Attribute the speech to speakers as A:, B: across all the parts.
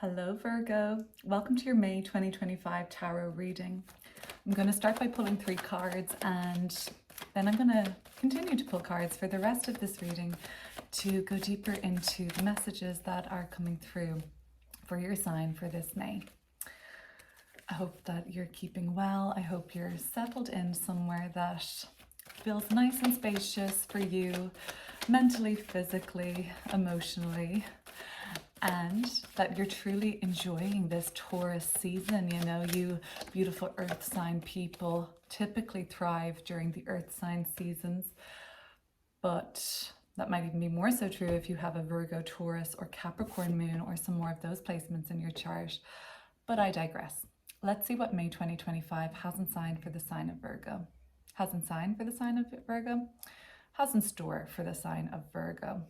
A: Hello Virgo, welcome to your May 2025 tarot reading. I'm going to start by pulling 3 cards and then I'm going to continue to pull cards for the rest of this reading to go deeper into the messages that are coming through for your sign for this May. I hope that you're keeping well. I hope you're settled in somewhere that feels nice and spacious for you, mentally, physically, emotionally, and that you're truly enjoying this Taurus season. You know, you beautiful earth sign people typically thrive during the earth sign seasons, but that might even be more so true if you have a Virgo, Taurus, or Capricorn moon, or some more of those placements in your chart. But I digress. Let's see what May 2025 has in sign for the sign of Virgo. Has in sign for the sign of Virgo? Has in store for the sign of Virgo.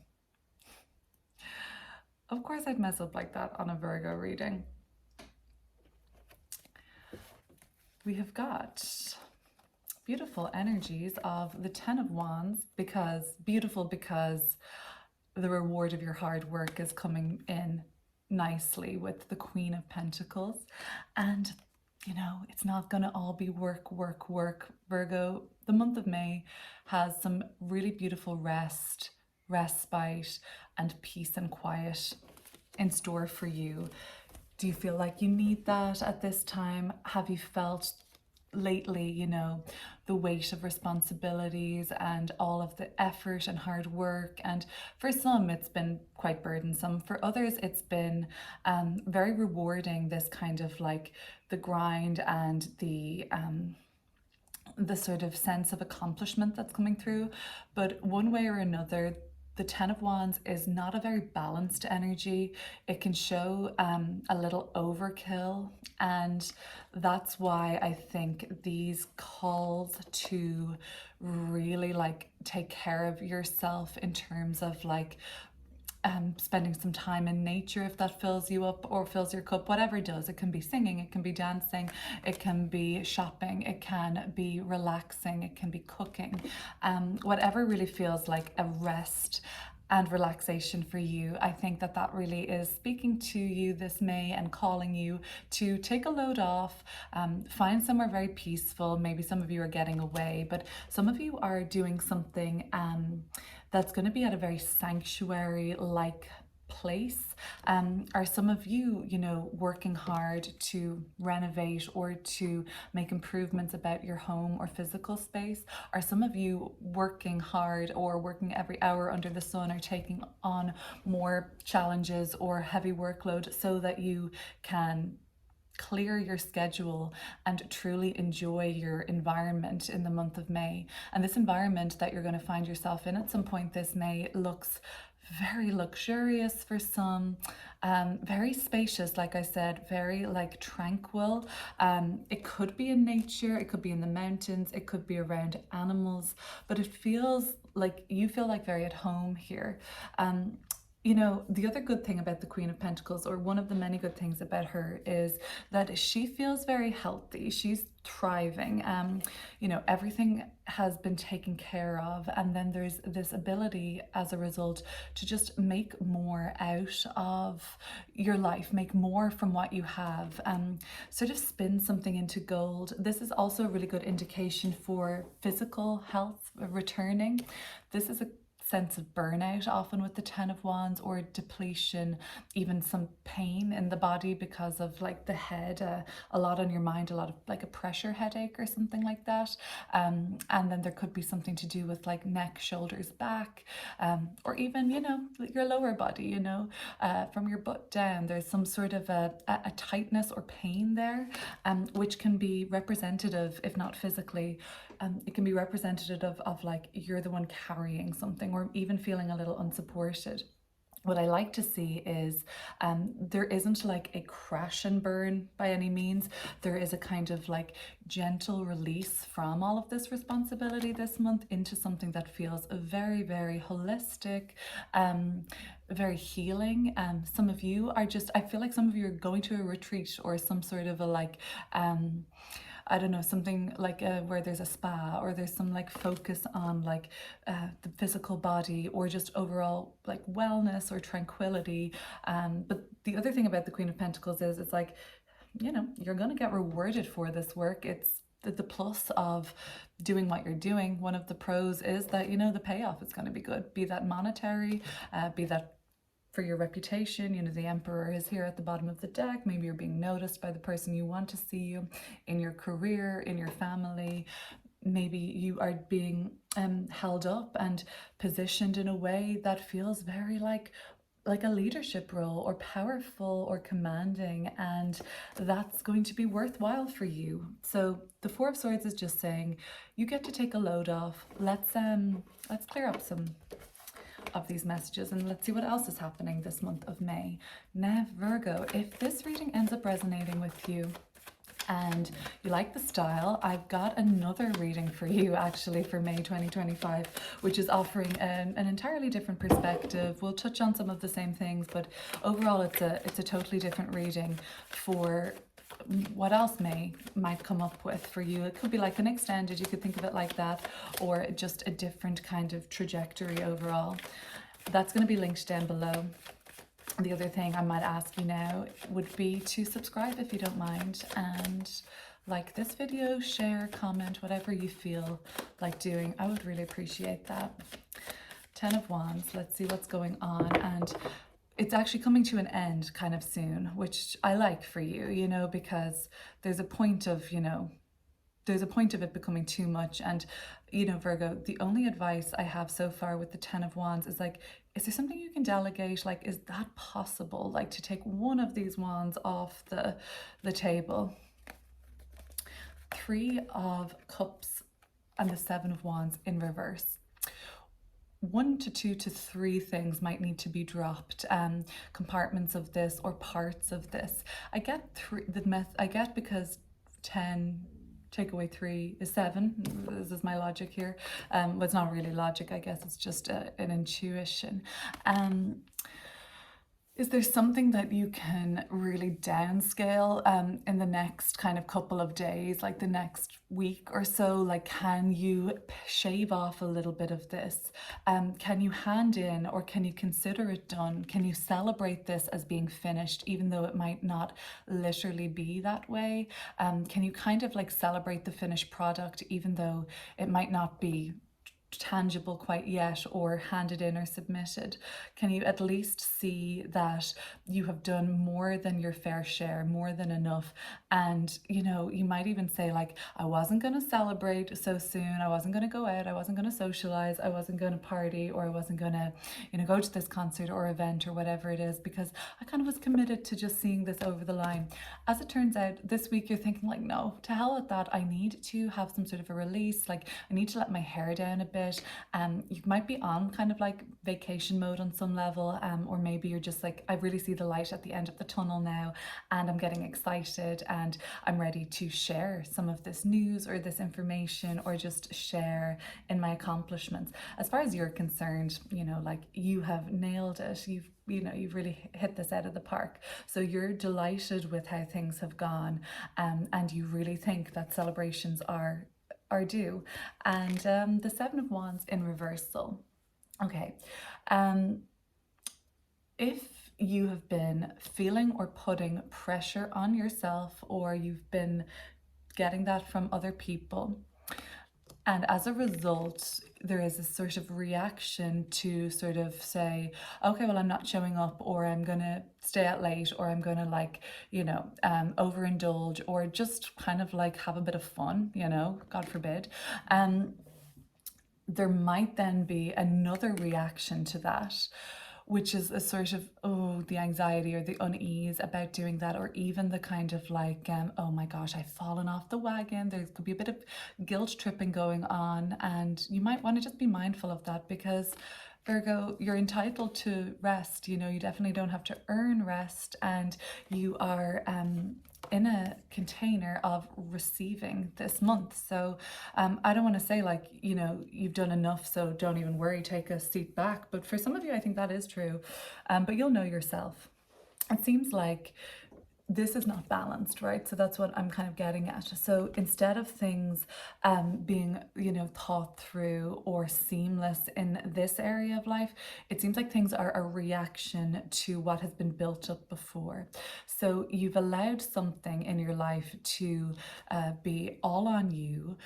A: Of course I'd mess up like that on a Virgo reading. We have got beautiful energies of the Ten of Wands, because the reward of your hard work is coming in nicely with the Queen of Pentacles. And you know, it's not going to all be work, work, work. Virgo, the month of May has some really beautiful respite, and peace and quiet in store for you. Do you feel like you need that at this time? Have you felt lately, you know, the weight of responsibilities and all of the effort and hard work? And for some, it's been quite burdensome. For others, it's been very rewarding, this kind of like the grind and the sort of sense of accomplishment that's coming through. But one way or another, the Ten of Wands is not a very balanced energy. It can show a little overkill, and that's why I think these calls to really like take care of yourself in terms of like spending some time in nature, if that fills you up or fills your cup, whatever it does. It can be singing, it can be dancing, it can be shopping, it can be relaxing, it can be cooking, whatever really feels like a rest and relaxation for you. I think that that really is speaking to you this May and calling you to take a load off, find somewhere very peaceful. Maybe some of you are getting away, but some of you are doing something that's going to be at a very sanctuary-like place. Are some of you, you know, working hard to renovate or to make improvements about your home or physical space? Are some of you working hard or working every hour under the sun, or taking on more challenges or heavy workload so that you can clear your schedule and truly enjoy your environment in the month of May? And this environment that you're going to find yourself in at some point this May looks very luxurious for some, very spacious, like I said, very like tranquil. It could be in nature, it could be in the mountains, it could be around animals, but it feels like you feel like very at home here. You know, the other good thing about the Queen of Pentacles, or one of the many good things about her, is that she feels very healthy. She's thriving. You know, everything has been taken care of. And then there's this ability as a result to just make more out of your life, make more from what you have, sort of spin something into gold. This is also a really good indication for physical health returning. This is a sense of burnout often with the Ten of Wands, or depletion, even some pain in the body because of like the head, a lot on your mind, a lot of like a pressure headache or something like that. And then there could be something to do with like neck, shoulders, back, or even, you know, your lower body, you know, from your butt down. There's some sort of a tightness or pain there, which can be representative, if not physically, it can be representative of like you're the one carrying something, or even feeling a little unsupported. What I like to see is there isn't like a crash and burn by any means. There is a kind of like gentle release from all of this responsibility this month into something that feels very, very holistic, very healing. Some of you are just, I feel like some of you are going to a retreat or some sort of a like I don't know, something like where there's a spa, or there's some like focus on like the physical body, or just overall like wellness or tranquility. But the other thing about the Queen of Pentacles is it's like, you know, you're going to get rewarded for this work. It's the plus of doing what you're doing. One of the pros is that, you know, the payoff is going to be good, be that monetary, be that for your reputation. You know, the Emperor is here at the bottom of the deck. Maybe you're being noticed by the person you want to see you in your career, in your family. Maybe you are being held up and positioned in a way that feels very like a leadership role, or powerful or commanding, and that's going to be worthwhile for you. So the Four of Swords is just saying you get to take a load off. Let's clear up some of these messages, and let's see what else is happening this month of May. Now, Virgo, if this reading ends up resonating with you and you like the style, I've got another reading for you actually for May 2025, which is offering an entirely different perspective. We'll touch on some of the same things, but overall it's a totally different reading for what else might come up with for you. It could be like an extended, you could think of it like that, or just a different kind of trajectory overall. That's going to be linked down below. The other thing I might ask you now would be to subscribe if you don't mind, and like this video, share, comment, whatever you feel like doing. I would really appreciate that. 10 of Wands, let's see what's going on. And it's actually coming to an end kind of soon, which I like for you, you know, because there's a point of, you know, there's a point of it becoming too much. And, you know, Virgo, the only advice I have so far with the 10 of Wands is like, is there something you can delegate? Like, is that possible? Like, to take one of these wands off the table. 3 of Cups and the 7 of Wands in reverse. 1 to 2 to 3 things might need to be dropped, compartments of this or parts of this. I get because 10 take away 3 is 7. This is my logic here. Well, it's not really logic, I guess it's just an intuition. Is there something that you can really downscale in the next kind of couple of days, like the next week or so? Like, can you shave off a little bit of this? Can you hand in, or can you consider it done? Can you celebrate this as being finished, even though it might not literally be that way? Can you kind of like celebrate the finished product, even though it might not be tangible quite yet, or handed in or submitted? Can you at least see that you have done more than your fair share, more than enough? And, you know, you might even say like, I wasn't going to celebrate so soon, I wasn't going to go out, I wasn't going to socialize, I wasn't going to party, or I wasn't going to, you know, go to this concert or event or whatever it is, because I kind of was committed to just seeing this over the line. As it turns out, this week you're thinking like, no, to hell with that, I need to have some sort of a release, like I need to let my hair down a bit. You might be on kind of like vacation mode on some level, or maybe you're just like, I really see the light at the end of the tunnel now, and I'm getting excited and I'm ready to share some of this news or this information, or just share in my accomplishments. As far as you're concerned, you know, like you have nailed it. You've really hit this out of the park. So you're delighted with how things have gone, and you really think that celebrations are due. And the 7 of Wands in reversal. Okay, if you have been feeling or putting pressure on yourself, or you've been getting that from other people, and as a result, there is a sort of reaction to sort of say, okay, well, I'm not showing up, or I'm going to stay out late, or I'm going to like, you know, overindulge, or just kind of like have a bit of fun, you know, God forbid. There might then be another reaction to that, which is a sort of, oh, the anxiety or the unease about doing that, or even the kind of like, oh my gosh, I've fallen off the wagon. There could be a bit of guilt tripping going on, and you might want to just be mindful of that, because Virgo, you're entitled to rest. You know, you definitely don't have to earn rest, and you are in a container of receiving this month. So I don't want to say like, you know, you've done enough, so don't even worry, take a seat back. But for some of you, I think that is true. But you'll know yourself. It seems like this is not balanced, right? So that's what I'm kind of getting at. So instead of things being, you know, thought through or seamless in this area of life, it seems like things are a reaction to what has been built up before. So you've allowed something in your life to be all on you.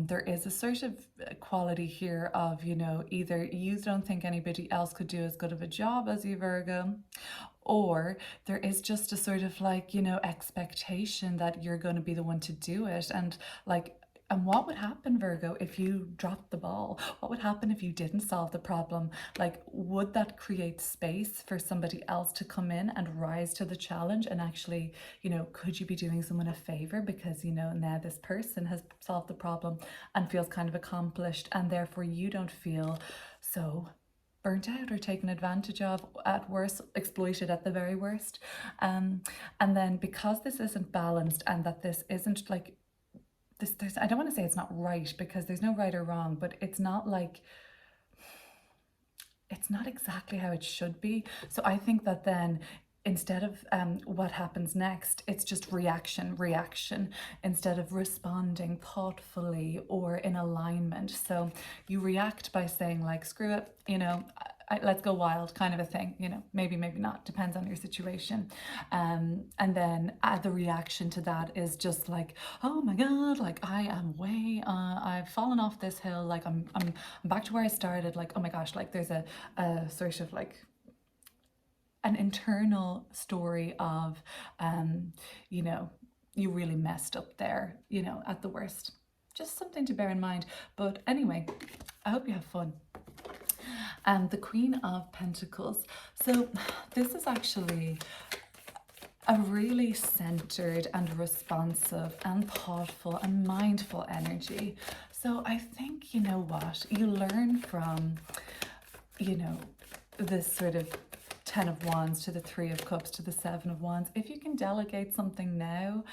A: There is a sort of quality here of, you know, either you don't think anybody else could do as good of a job as you, Virgo, or there is just a sort of like, you know, expectation that you're going to be the one to do it. And like, and what would happen, Virgo, if you dropped the ball? What would happen if you didn't solve the problem? Like, would that create space for somebody else to come in and rise to the challenge? And actually, you know, could you be doing someone a favor because, you know, now this person has solved the problem and feels kind of accomplished, and therefore you don't feel so burnt out or taken advantage of, at worst exploited at the very worst. And then because this isn't balanced, and that this isn't like this, there's, I don't want to say it's not right, because there's no right or wrong, but it's not like, it's not exactly how it should be. So I think that then, instead of what happens next, it's just reaction instead of responding thoughtfully or in alignment. So you react by saying like, screw it, you know, let's go wild, kind of a thing, you know, maybe not, depends on your situation. And then the reaction to that is just like, oh my god, like I am way I've fallen off this hill, like I'm back to where I started, like oh my gosh, like there's a sort of like an internal story of, you know, you really messed up there, you know, at the worst. Just something to bear in mind. But anyway, I hope you have fun. The Queen of Pentacles. So this is actually a really centered and responsive and thoughtful and mindful energy. So I think, you know what, you learn from, you know, this sort of 10 of Wands to the 3 of Cups to the 7 of Wands. If you can delegate something now,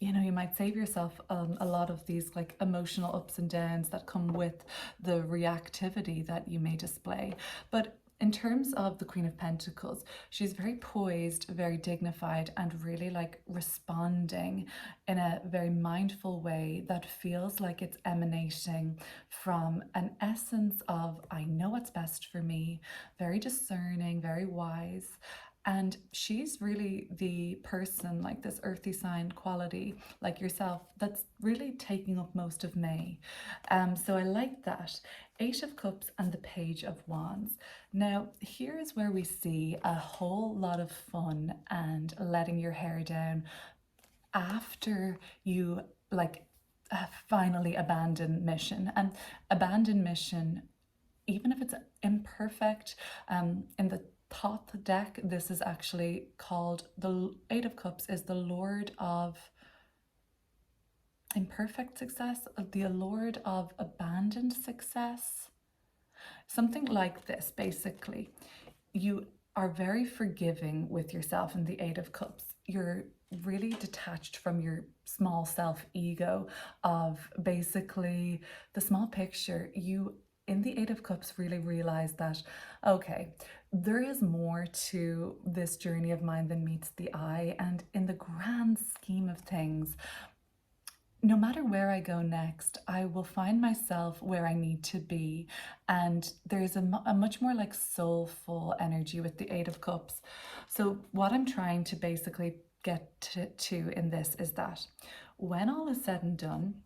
A: you know, you might save yourself a lot of these like emotional ups and downs that come with the reactivity that you may display. But in terms of the Queen of Pentacles, she's very poised, very dignified, and really like responding in a very mindful way that feels like it's emanating from an essence of, I know what's best for me, very discerning, very wise. And she's really the person, like this earthy sign quality, like yourself, that's really taking up most of May. So I like that. 8 of Cups and the Page of Wands. Now, here is where we see a whole lot of fun and letting your hair down after you like finally abandon mission. And abandon mission, even if it's imperfect, in the Thoth deck, this is actually called, the 8 of Cups is the Lord of imperfect success, the Lord of abandoned success. Something like this, basically. You are very forgiving with yourself in the 8 of Cups. You're really detached from your small self ego of basically the small picture. You, in the 8 of Cups, really realize that, okay, there is more to this journey of mine than meets the eye. And in the grand scheme of things, no matter where I go next, I will find myself where I need to be. And there's a much more like soulful energy with the 8 of Cups. So what I'm trying to basically get to in this is that when all is said and done,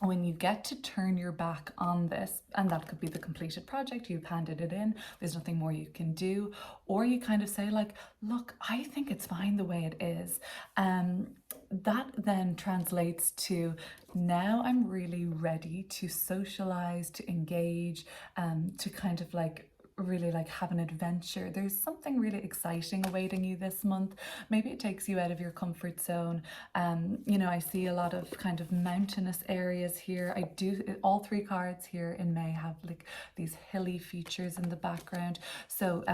A: when you get to turn your back on this, and that could be the completed project, you've handed it in, there's nothing more you can do, or you kind of say like, look, I think it's fine the way it is. That then translates to, now I'm really ready to socialize, to engage, to kind of like really like have an adventure. There's something really exciting awaiting you this month. Maybe it takes you out of your comfort zone. You know, I see a lot of kind of mountainous areas here. I do, all 3 cards here in May have like these hilly features in the background. So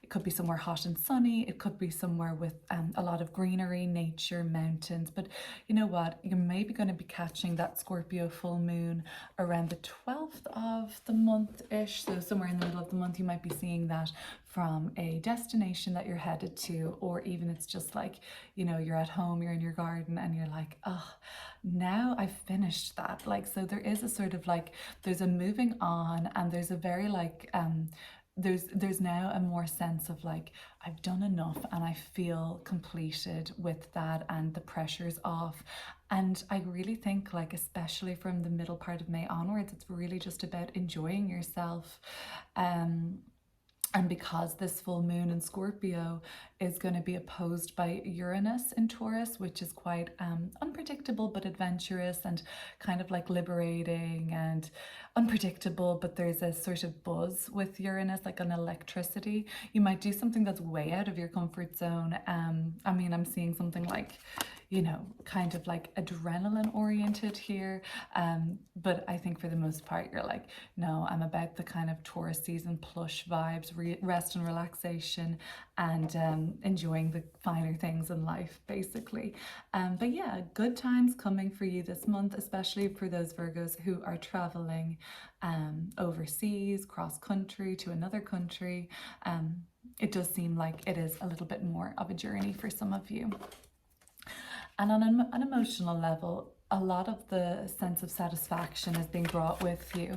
A: it could be somewhere hot and sunny. It could be somewhere with a lot of greenery, nature, mountains. But you know what? You're maybe going to be catching that Scorpio full moon around the 12th of the month-ish. So somewhere in the middle of the month, you might be seeing that from a destination that you're headed to, or even it's just like, you know, you're at home, you're in your garden and you're like, oh, now I've finished that. Like, so there is a sort of like, there's a moving on, and there's a very like, there's now a more sense of like, I've done enough and I feel completed with that, and the pressure's off. And I really think, like, especially from the middle part of May onwards, it's really just about enjoying yourself. And because this full moon in Scorpio is going to be opposed by Uranus in Taurus, which is quite unpredictable but adventurous and kind of like liberating and unpredictable, but there's a sort of buzz with Uranus, like an electricity. You might do something that's way out of your comfort zone. I mean, I'm seeing something like, you know, kind of like adrenaline oriented here. But I think for the most part, you're like, no, I'm about the kind of Taurus season plush vibes, rest and relaxation, and enjoying the finer things in life, basically. But yeah, good times coming for you this month, especially for those Virgos who are traveling overseas, cross country to another country. It does seem like it is a little bit more of a journey for some of you. And on an emotional level, a lot of the sense of satisfaction is being brought with you.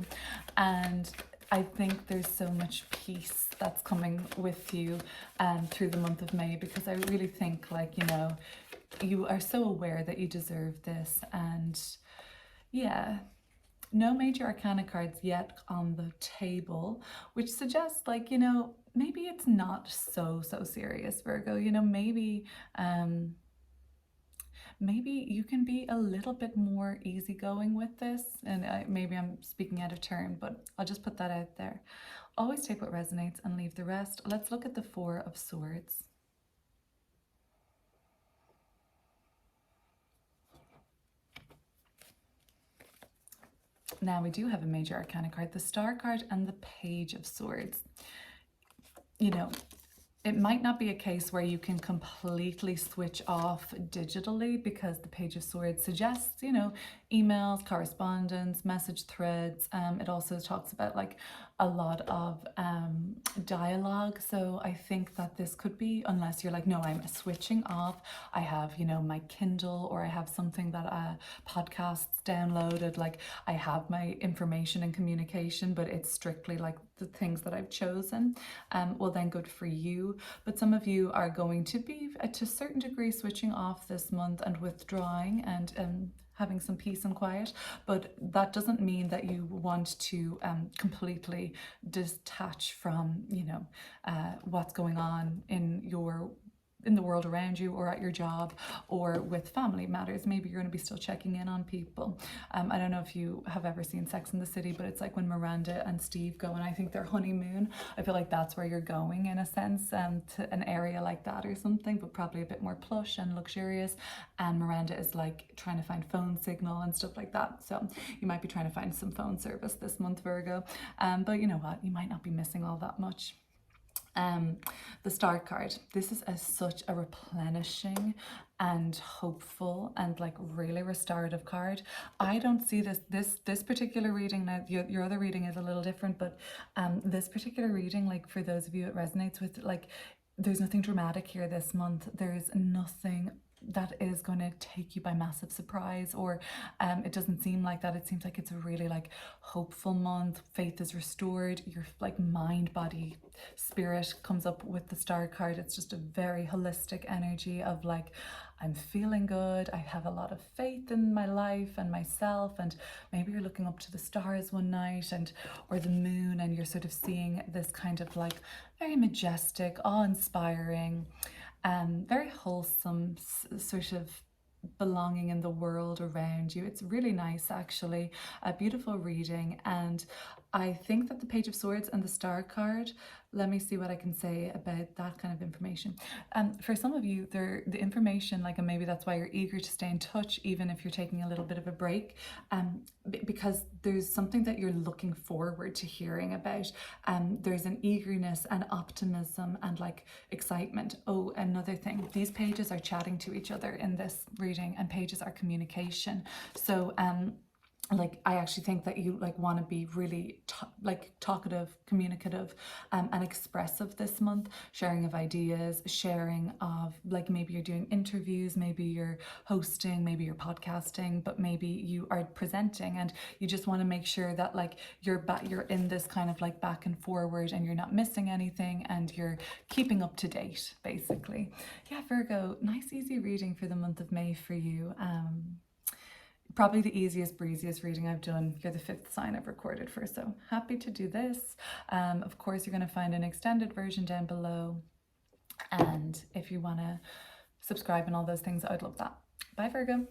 A: And I think there's so much peace that's coming with you through the month of May, because I really think, like, you know, you are so aware that you deserve this. And yeah, no major arcana cards yet on the table, which suggests, like, you know, maybe it's not so serious, Virgo. You know, maybe maybe you can be a little bit more easygoing with this. And maybe I'm speaking out of turn, but I'll just put that out there. Always take what resonates and leave the rest. Let's look at the Four of Swords. Now we do have a major arcana card, the Star card and the Page of Swords. You know, it might not be a case where you can completely switch off digitally, because the Page of Swords suggests, you know, emails, correspondence, message threads. It also talks about like a lot of dialogue. So I think that this could be, unless you're like, no, I'm switching off. I have, you know, my Kindle, or I have something that podcasts downloaded. Like, I have my information and communication, but it's strictly like the things that I've chosen. Well, then good for you. But some of you are going to be, to a certain degree, switching off this month and withdrawing and having some peace and quiet. But that doesn't mean that you want to completely detach from, you know, what's going on in the world around you, or at your job, or with family matters. Maybe you're going to be still checking in on people. I don't know if you have ever seen Sex and the City, but it's like when Miranda and Steve go, and I think their honeymoon, I feel like that's where you're going in a sense, to an area like that or something, but probably a bit more plush and luxurious. And Miranda is like trying to find phone signal and stuff like that. So you might be trying to find some phone service this month, Virgo. But you know what? You might not be missing all that much. The Star card, this is such a replenishing and hopeful and like really restorative card. I don't see this particular reading, now your other reading is a little different, but this particular reading, like for those of you it resonates with, like, there's nothing dramatic here this month. There's nothing that is going to take you by massive surprise, or it doesn't seem like that. It seems like it's a really like hopeful month. Faith is restored. Your like mind, body, spirit comes up with the Star card. It's just a very holistic energy of like, I'm feeling good, I have a lot of faith in my life and myself. And maybe you're looking up to the stars one night, and or the moon, and you're sort of seeing this kind of like very majestic, awe-inspiring, very wholesome sort of belonging in the world around you. It's really nice, actually, a beautiful reading. And I think that the Page of Swords and the Star card, let me see what I can say about that kind of information. For some of you, the information, like, and maybe that's why you're eager to stay in touch, even if you're taking a little bit of a break, because there's something that you're looking forward to hearing about. There's an eagerness and optimism and like excitement. Oh, another thing, these pages are chatting to each other in this reading, and pages are communication. So like I actually think that you like want to be really like talkative, communicative, and expressive this month, sharing of ideas, sharing of like maybe you're doing interviews, maybe you're hosting, maybe you're podcasting, but maybe you are presenting, and you just want to make sure that like you're in this kind of like back and forward, and you're not missing anything, and you're keeping up to date basically. Yeah, Virgo, nice easy reading for the month of May for you. Probably the easiest, breeziest reading I've done. You're the fifth sign I've recorded for, so happy to do this. Of course, you're going to find an extended version down below. And if you want to subscribe and all those things, I'd love that. Bye, Virgo.